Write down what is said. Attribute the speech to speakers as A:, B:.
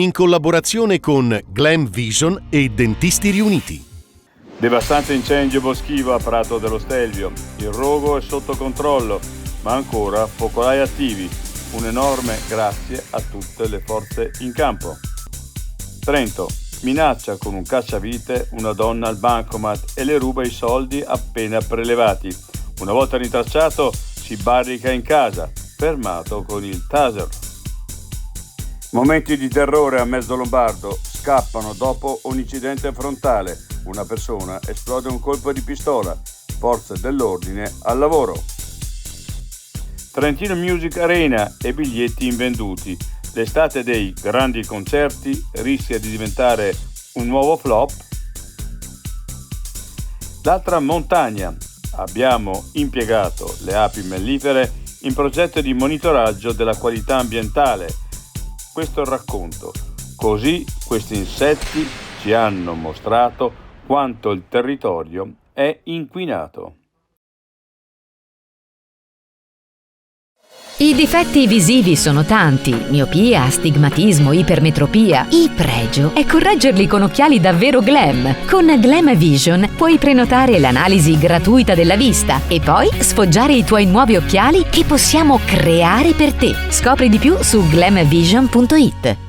A: in collaborazione con Glam Vision e Dentisti Riuniti.
B: Devastante incendio boschivo a Prato dello Stelvio. Il rogo è sotto controllo, ma ancora focolai attivi. Un enorme grazie a tutte le forze in campo. Trento. Minaccia con un cacciavite una donna al bancomat e le ruba i soldi appena prelevati. Una volta rintracciato si barrica in casa, fermato con il taser. Momenti di terrore a Mezzolombardo, scappano dopo un incidente frontale. Una persona esplode un colpo di pistola. Forze dell'ordine al lavoro. Trentino Music Arena e biglietti invenduti. L'estate dei grandi concerti rischia di diventare un nuovo flop. L'altra montagna. Abbiamo impiegato le api mellifere in progetto di monitoraggio della qualità ambientale. Questo è il racconto. Così questi insetti ci hanno mostrato quanto il territorio è inquinato.
C: I difetti visivi sono tanti: miopia, astigmatismo, ipermetropia. Il pregio è correggerli con occhiali davvero glam. Con Glam Vision puoi prenotare l'analisi gratuita della vista e poi sfoggiare i tuoi nuovi occhiali che possiamo creare per te. Scopri di più su glamvision.it.